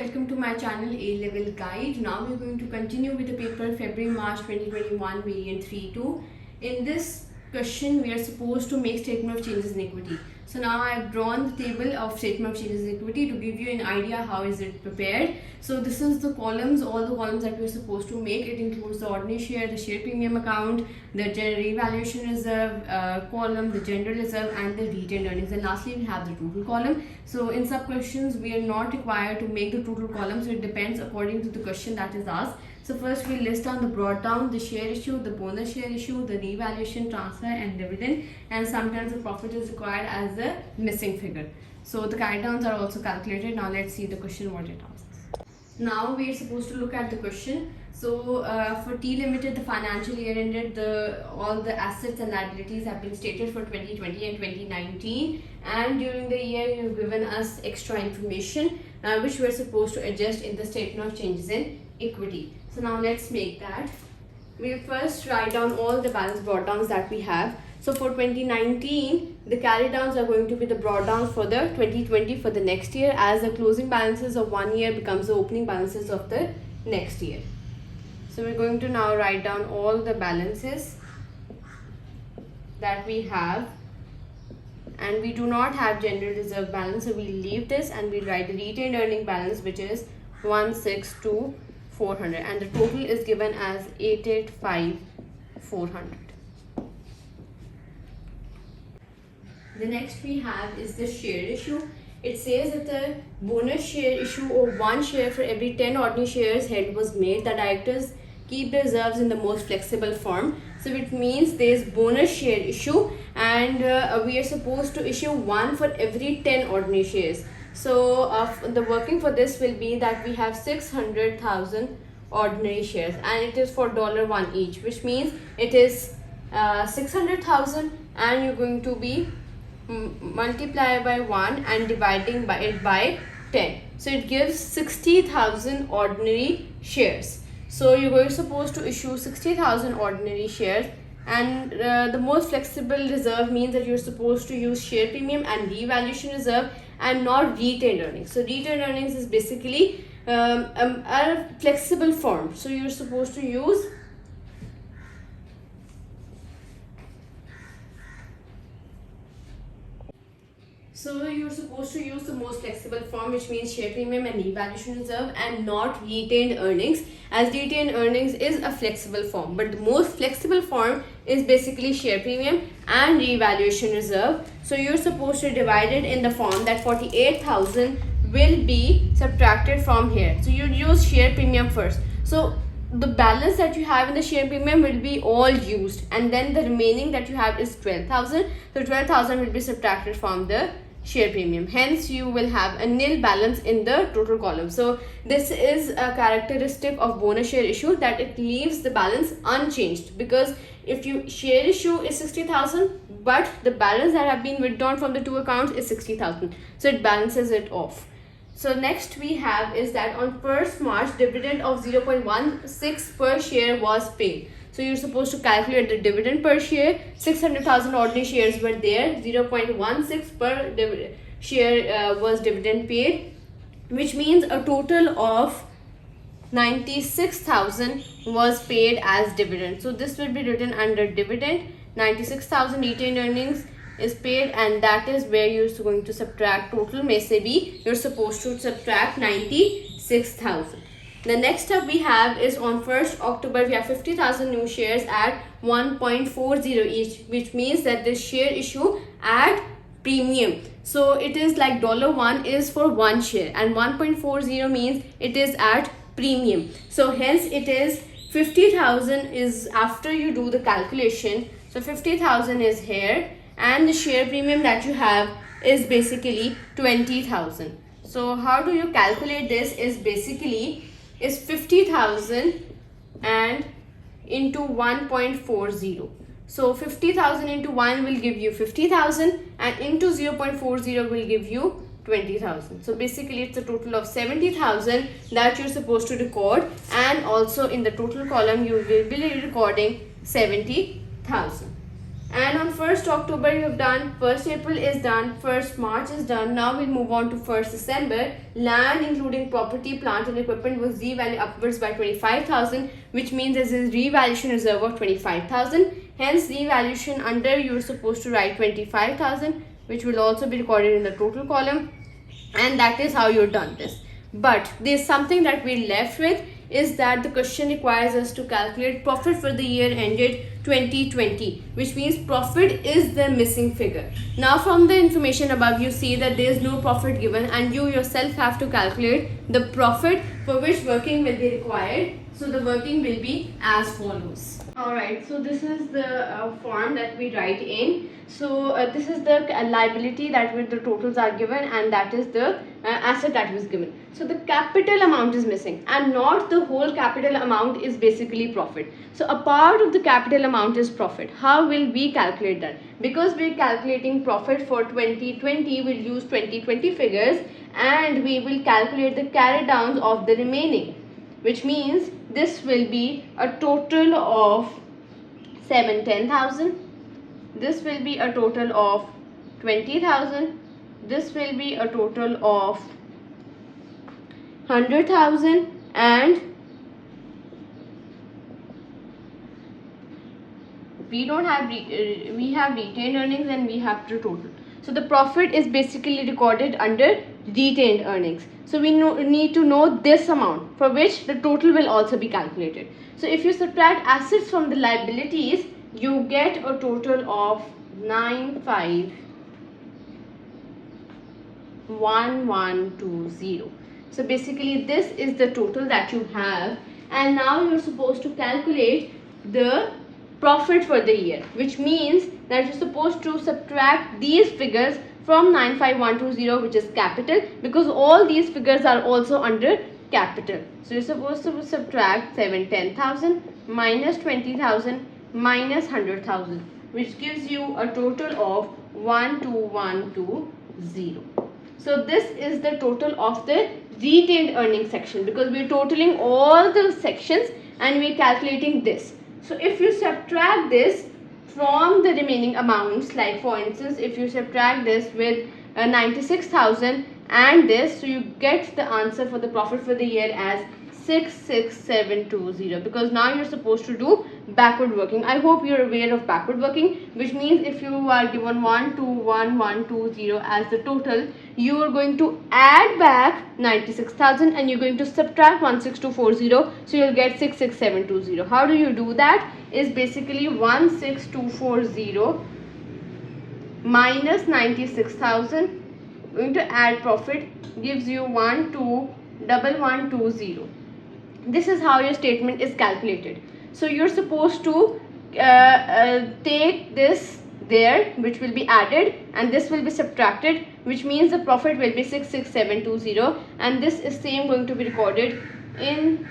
welcome to my channel A-Level Guide. Now we're going to continue with the paper February-March 2021 variant 3-2. In this question we are supposed to make statement of changes in equity. So now I have drawn the table of statement of changes in equity to give you an idea how is it prepared. So this is the columns, all the columns that we're supposed to make. It includes the ordinary share, the share premium account, the revaluation reserve column, the general reserve and the retained earnings, and lastly we have the total column. So in sub questions we are not required to make the total column, so it depends according to the question that is asked. So first we list down the brought down, the share issue, the bonus share issue, the revaluation, transfer and dividend, and sometimes the profit is required as the missing figure. So the carry downs are also calculated. Now let's see the question what it asks. Now we are supposed to look at the question. So for T Limited, the financial year ended, all the assets and liabilities have been stated for 2020 and 2019, and during the year you've given us extra information which we're supposed to adjust in the statement of changes in equity. So now let's make that. We'll first write down all the balance brought downs that we have. So for 2019, the carry downs are going to be the brought downs for the 2020 for the next year, as the closing balances of one year becomes the opening balances of the next year. So we're going to now write down all the balances that we have, and we do not have general reserve balance, so we'll leave this and we'll write the retained earning balance, which is 162,400, and the total is given as 885,400. The next we have is the share issue. It says that the bonus share issue of 1 share for every 10 ordinary shares held was made. The directors keep the reserves in the most flexible form. So it means there is bonus share issue, and we are supposed to issue 1 for every 10 ordinary shares. So the working for this will be that we have 600,000 ordinary shares, and it is for $1 each, which means it is 600,000, and you're going to be multiply by 1 and dividing by it by 10. So it gives 60,000 ordinary shares. So you're supposed to issue 60,000 ordinary shares, and the most flexible reserve means that you're supposed to use share premium and revaluation reserve and not retained earnings. So retained earnings is basically a flexible form. So you're supposed to use the most flexible form, which means share premium and revaluation reserve, and not retained earnings, as retained earnings is a flexible form, but the most flexible form is basically share premium and revaluation reserve. So you're supposed to divide it in the form that 48,000 will be subtracted from here. So you use share premium first. So the balance that you have in the share premium will be all used, and then the remaining that you have is 12,000. So 12,000 will be subtracted from the share premium, hence you will have a nil balance in the total column. So this is a characteristic of bonus share issue, that it leaves the balance unchanged, because if you share issue is 60,000 but the balance that have been withdrawn from the two accounts is 60,000, so it balances it off. So next we have is that on 1st March dividend of 0.16 per share was paid. So you're supposed to calculate the dividend per share. 600,000 ordinary shares were there. 0.16 per share was dividend paid, which means a total of 96,000 was paid as dividend. So this will be written under dividend. 96,000 retained earnings is paid, and that is where you're going to subtract total may say be, you're supposed to subtract 96,000. The next step we have is on 1st October we have 50,000 new shares at 1.40 each, which means that the share issue at premium. So it is like $1 is for 1 share, and 1.40 means it is at premium. So hence it is 50,000 is after you do the calculation. So 50,000 is here, and the share premium that you have is basically 20,000. So how do you calculate this is basically is 50,000 and into 1.40. So 50,000 into 1 will give you 50,000, and into 0.40 will give you 20,000. So basically it's a total of 70,000 that you're supposed to record, and also in the total column you will be recording 70,000. And on 1st October you have done, 1st April is done, 1st March is done. Now we'll move on to 1st December. Land including property, plant and equipment was revalued upwards by 25,000, which means there's a revaluation reserve of 25,000. Hence revaluation under you're supposed to write 25,000, which will also be recorded in the total column. And that is how you've done this. But there's something that we're left with, is that the question requires us to calculate profit for the year ended 2020, which means profit is the missing figure. Now from the information above you see that there is no profit given, and you yourself have to calculate the profit for which working will be required. So the working will be as follows. Alright, so this is the form that we write in. So this is the liability that with the totals are given, and that is the asset that was given. So the capital amount is missing, and not the whole capital amount is basically profit. So a part of the capital amount is profit. How will we calculate that? Because we are calculating profit for 2020, we'll use 2020 figures, and we will calculate the carry downs of the remaining, which means this will be a total of 10,000. This will be a total of 20,000. This will be a total of 100,000, and we don't have we have retained earnings and we have the total. So the profit is basically recorded under retained earnings. So we need to know this amount for which the total will also be calculated. So if you subtract assets from the liabilities, you get a total of 951120. So basically this is the total that you have, and now you're supposed to calculate the profit for the year, which means that you're supposed to subtract these figures from 95,120, which is capital, because all these figures are also under capital. So you're supposed to subtract 10,000 minus 20,000 minus 100,000, which gives you a total of 12,120. So this is the total of the retained earnings section, because we're totaling all the sections and we're calculating this. So if you subtract this from the remaining amounts, like for instance, if you subtract this with 96,000 and this, so you get the answer for the profit for the year as 66720, because now you're supposed to do backward working. I hope you're aware of backward working, which means if you are given 121120 as the total, you are going to add back 96,000 and you're going to subtract 16240, so you'll get 66720. How do you do that? Is basically 16240 minus 96,000, going to add profit, gives you 121120. This is how your statement is calculated. So you're supposed to take this there, which will be added, and this will be subtracted, which means the profit will be 66720, and this is same going to be recorded in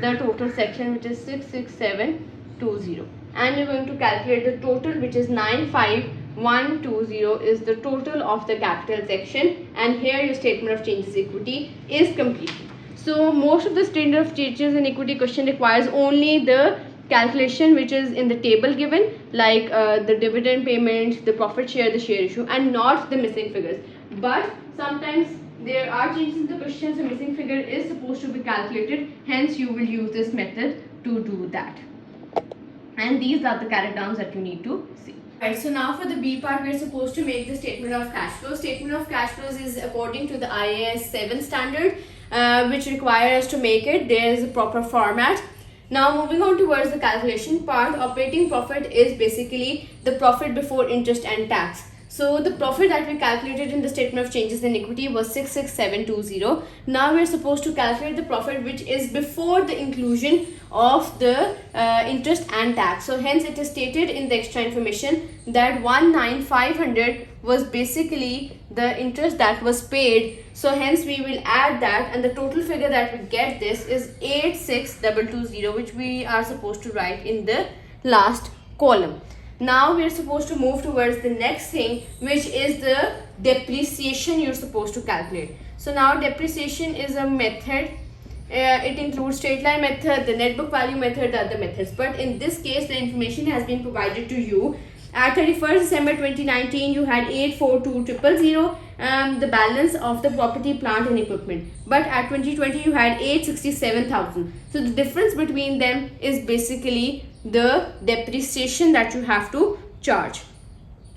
the total section, which is 66720, and you're going to calculate the total, which is 95,120 is the total of the capital section, and here your statement of changes equity is complete. So most of the statement of changes in equity question requires only the calculation which is in the table given, like the dividend payment, the profit share, the share issue, and not the missing figures. But sometimes there are changes in the question, so missing figure is supposed to be calculated, hence you will use this method to do that. And these are the carry downs that you need to see. Right, so now for the B part, we are supposed to make the statement of cash flow. Statement of cash flows is according to the IAS 7 standard, which require us to make it. There is a proper format. Now moving on towards the calculation part, operating profit is basically the profit before interest and tax. So the profit that we calculated in the statement of changes in equity was 66720. Now we are supposed to calculate the profit which is before the inclusion of the interest and tax. So hence it is stated in the extra information that 19,500 was basically the interest that was paid. So hence we will add that, and the total figure that we get this is 86,220, which we are supposed to write in the last column. Now we are supposed to move towards the next thing, which is the depreciation you're supposed to calculate. So now depreciation is a method. It includes straight line method, the net book value method, the other methods. But in this case, the information has been provided to you At 31st December 2019, you had 842,000, the balance of the property, plant and equipment. But at 2020, you had 867,000. So the difference between them is basically the depreciation that you have to charge.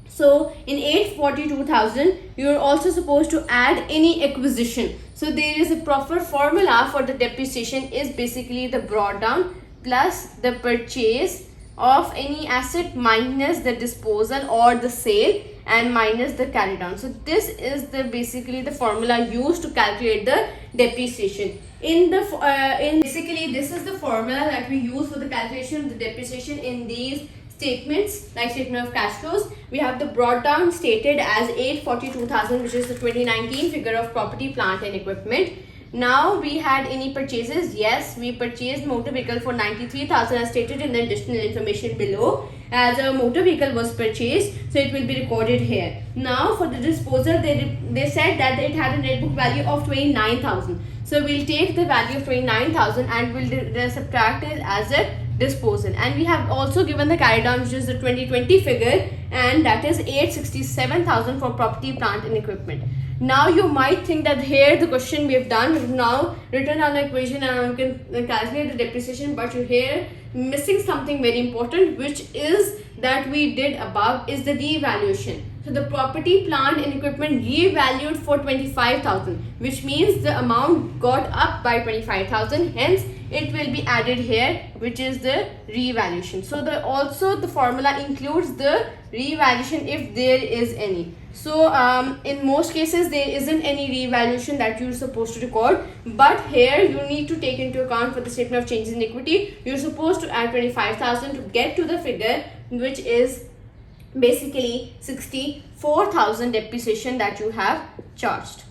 So in 842,000, you are also supposed to add any acquisition. So there is a proper formula for the depreciation, is basically the brought down plus the purchase of any asset minus the disposal or the sale and minus the carry down. So this is the basically the formula used to calculate the depreciation. Basically this is the formula that we use for the calculation of the depreciation in these statements, like statement of cash flows. We have the brought down stated as 842,000, which is the 2019 figure of property, plant and equipment. Now we had any purchases. Yes, we purchased motor vehicle for 93,000 as stated in the additional information below. As a motor vehicle was purchased, so it will be recorded here. Now for the disposal, they said that it had a net book value of 29,000. So we'll take the value of 29,000 and we'll subtract it as a disposal. And we have also given the carry down, which is the 2020 figure, and that is 867,000 for property, plant and equipment. Now you might think that here the question we have done, we've now written down the equation and we can calculate the depreciation, but you're here missing something very important, which is that we did above, is the revaluation. So the property, plant and equipment revalued for 25,000, which means the amount got up by 25,000, hence it will be added here, which is the revaluation. So the formula includes the revaluation if there is any. So in most cases there isn't any revaluation that you're supposed to record, but here you need to take into account for the statement of changes in equity, you're supposed to add 25,000 to get to the figure, which is basically 64,000 depreciation that you have charged.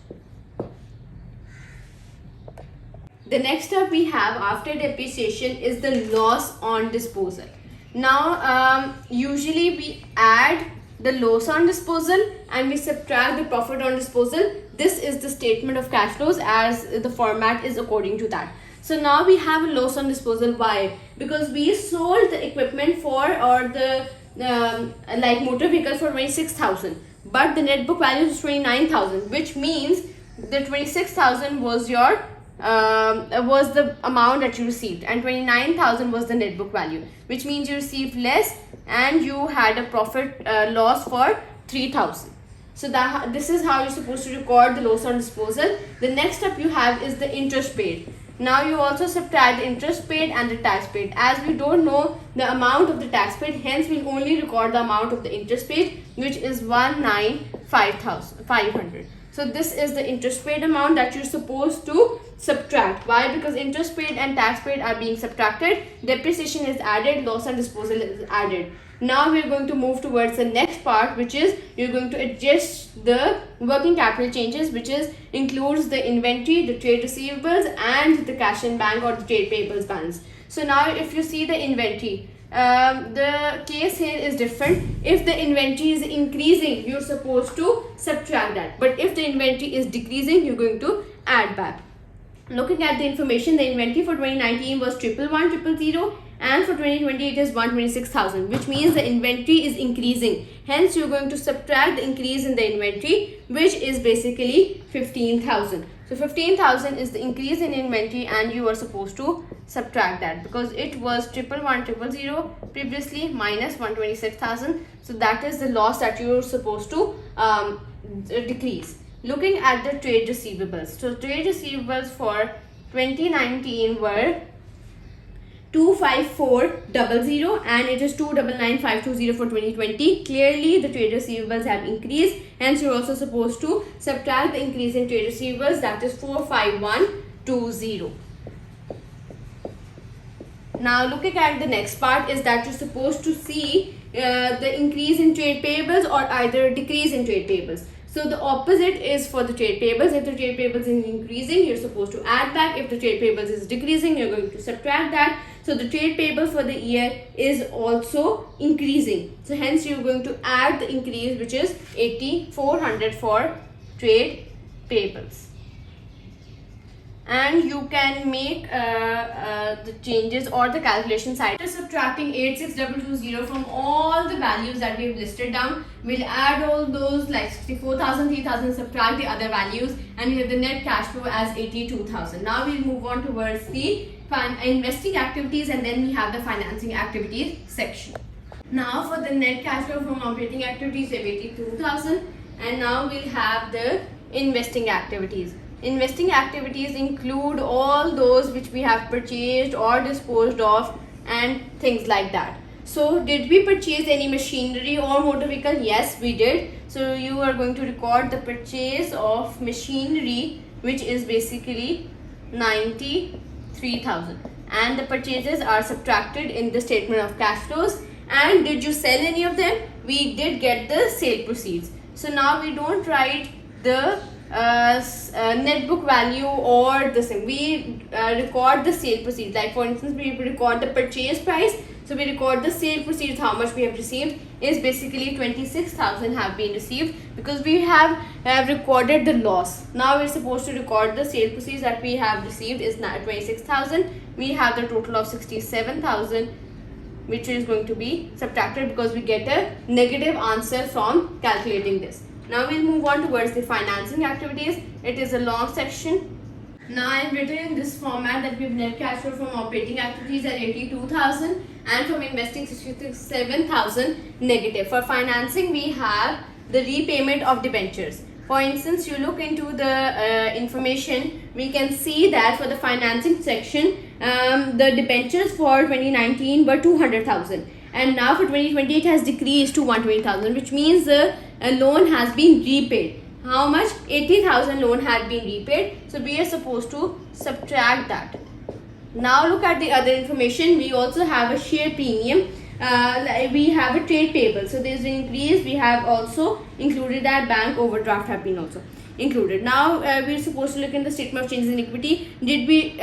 The next step we have after depreciation is the loss on disposal. Now usually we add the loss on disposal and we subtract the profit on disposal. This is the statement of cash flows as the format is according to that. So now we have a loss on disposal. Why? Because we sold the equipment for, or the like motor vehicle for 26,000, but the net book value is 29,000, which means the 26,000 was your was the amount that you received, and 29,000 was the net book value, which means you received less and you had a profit loss for 3,000. So this is how you're supposed to record the loss on disposal. The next step you have is the interest paid. Now you also subtract the interest paid and the tax paid. As we don't know the amount of the tax paid, hence we'll only record the amount of the interest paid, which is 195,500. So this is the interest paid amount that you're supposed to subtract. Why? Because interest paid and tax paid are being subtracted, depreciation is added, loss and disposal is added. Now we're going to move towards the next part, which is you're going to adjust the working capital changes, which includes the inventory, the trade receivables and the cash in bank or the trade payables balance. So now if you see the inventory, the case here is different. If the inventory is increasing, you're supposed to subtract that, but if the inventory is decreasing, you're going to add back. Looking at the information, the inventory for 2019 was 111,000 and for 2020 it is 126,000, which means the inventory is increasing, hence you're going to subtract the increase in the inventory, which is basically 15,000. So 15,000 is the increase in inventory and you are supposed to subtract that, because it was 111,000 previously minus 126,000. So that is the loss that you are supposed to decrease. Looking at the trade receivables, so trade receivables for 2019 were 254,000 and it is 299,520 for 2020. Clearly the trade receivables have increased, hence you're also supposed to subtract the increase in trade receivables, that is 45120. Now looking at the next part is that you're supposed to see the increase in trade payables or either decrease in trade payables. So the opposite is for the trade payables. If the trade payables is increasing, you're supposed to add back. If the trade payables is decreasing, you're going to subtract that. So the trade payable for the year is also increasing. So hence you're going to add the increase, which is 8,400 for trade payables. and you can make the changes or the calculation side. After subtracting 86220 from all the values that we've listed down, we'll add all those like 64,000, 3,000, subtract the other values, and we have the net cash flow as 82,000. Now we'll move on towards the investing activities, and then we have the financing activities section. Now for the net cash flow from operating activities, we have 82,000, and now we'll have the investing activities. Investing activities include all those which we have purchased or disposed of and things like that. So did we purchase any machinery or motor vehicle? Yes, we did. So you are going to record the purchase of machinery, which is basically 93,000, and the purchases are subtracted in the statement of cash flows. And did you sell any of them? We did get the sale proceeds. So now we don't write the net book value or the same. We record the sale proceeds. Like for instance, we record the purchase price. So we record the sale proceeds, how much we have received is basically 26,000 have been received, because we have recorded the loss. Now we're supposed to record the sale proceeds that we have received is 26,000. We have the total of 67,000, which is going to be subtracted because we get a negative answer from calculating this. Now we'll move on towards the financing activities. It is a long section. Now I have written in this format that we have net cash flow from operating activities at 82,000 and from investing 67,000 negative. For financing, we have the repayment of debentures. For instance, you look into the information, we can see that for the financing section, the debentures for 2019 were 200,000, and now for 2020 it has decreased to 120,000, which means the loan has been repaid. How much? 80,000 loan had been repaid. So we are supposed to subtract that. Now look at the other information. We also have a share premium. We have a trade payable. So there is an increase. We have also included that bank overdraft have been also included. Now we're supposed to look in the statement of changes in equity. Did we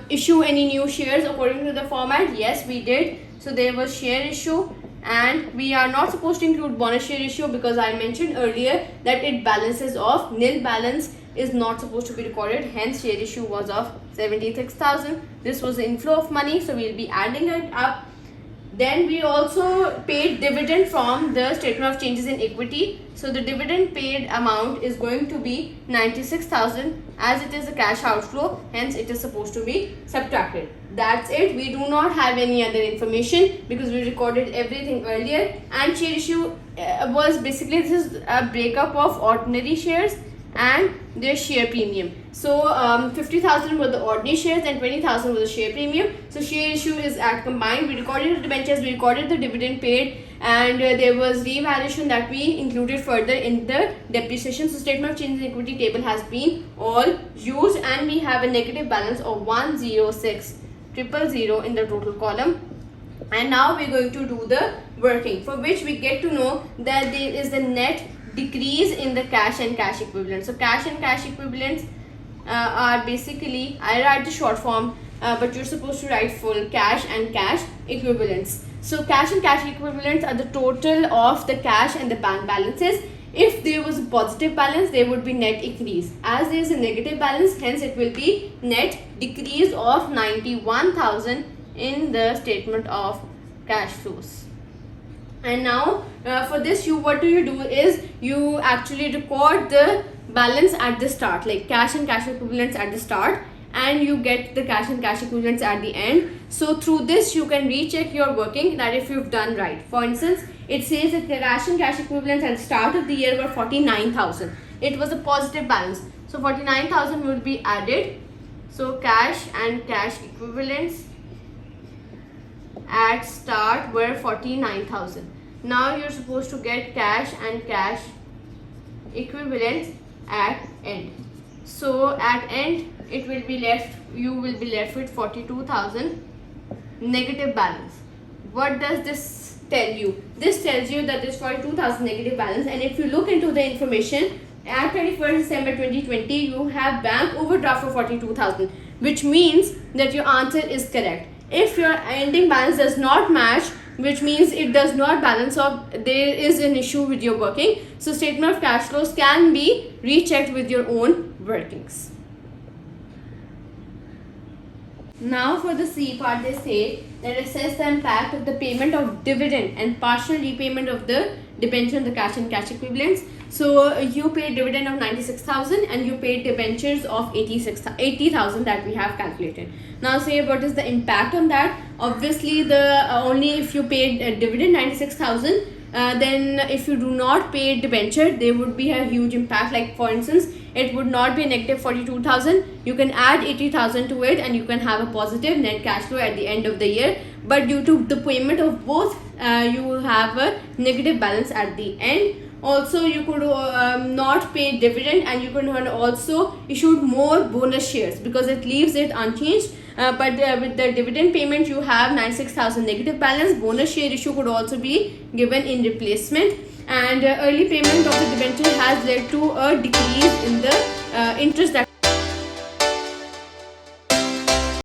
issue any new shares according to the format? Yes, we did. So there was share issue. And we are not supposed to include bonus share issue because I mentioned earlier that it balances off. Nil balance is not supposed to be recorded. Hence share issue was of 76,000. This was the inflow of money, so we'll be adding it up. Then we also paid dividend from the statement of changes in equity. So the dividend paid amount is going to be 96,000, as it is a cash outflow, hence it is supposed to be subtracted. That's it. We do not have any other information because we recorded everything earlier. And share issue was basically, this is a breakup of ordinary shares and their share premium. So 50,000 were the ordinary shares and 20,000 was the share premium. So share issue is at combined. We recorded the debentures, we recorded the dividend paid, and there was revaluation that we included further in the depreciation. So statement of changes in equity table has been all used, and we have a negative balance of 106,000 in the total column. And now we're going to do the working, for which we get to know that there is the net decrease in the cash and cash equivalents. So cash and cash equivalents are basically, I write the short form, but you're supposed to write full cash and cash equivalents. So cash and cash equivalents are the total of the cash and the bank balances. If there was a positive balance, there would be net increase. As there is a negative balance, hence it will be net decrease of 91,000 in the statement of cash flows. And now for this, what do is you actually record the balance at the start, like cash and cash equivalents at the start, and you get the cash and cash equivalents at the end. So through this you can recheck your working, that if you've done right. For instance, it says that the cash and cash equivalents at the start of the year were 49,000. It was a positive balance, so 49,000 will be added. So cash and cash equivalents at start were 49,000. Now you're supposed to get cash and cash equivalents at end. So at end it will be left, you will be left with 42,000 negative balance. What does this tell you? This tells you that there's 42,000 negative balance, and if you look into the information, at 31st December 2020 you have bank overdraft for 42,000, which means that your answer is correct. If your ending balance does not match, which means it does not balance off, there is an issue with your working. So statement of cash flows can be rechecked with your own workings. Now for the C part, they say that assess the impact of the payment of dividend and partial repayment of the debenture on the cash and cash equivalents. So you paid dividend of 96,000 and you paid debentures of 80,000 that we have calculated. Now say what is the impact on that? Obviously the only if you paid dividend 96,000, then if you do not pay debenture, there would be a huge impact. Like for instance, it would not be a negative 42,000. You can add 80,000 to it and you can have a positive net cash flow at the end of the year. But due to the payment of both, you will have a negative balance at the end. Also, you could not pay dividend and you could also issued more bonus shares because it leaves it unchanged. But with the dividend payment, you have 96,000 negative balance. Bonus share issue could also be given in replacement. And early payment of the debenture has led to a decrease in the interest that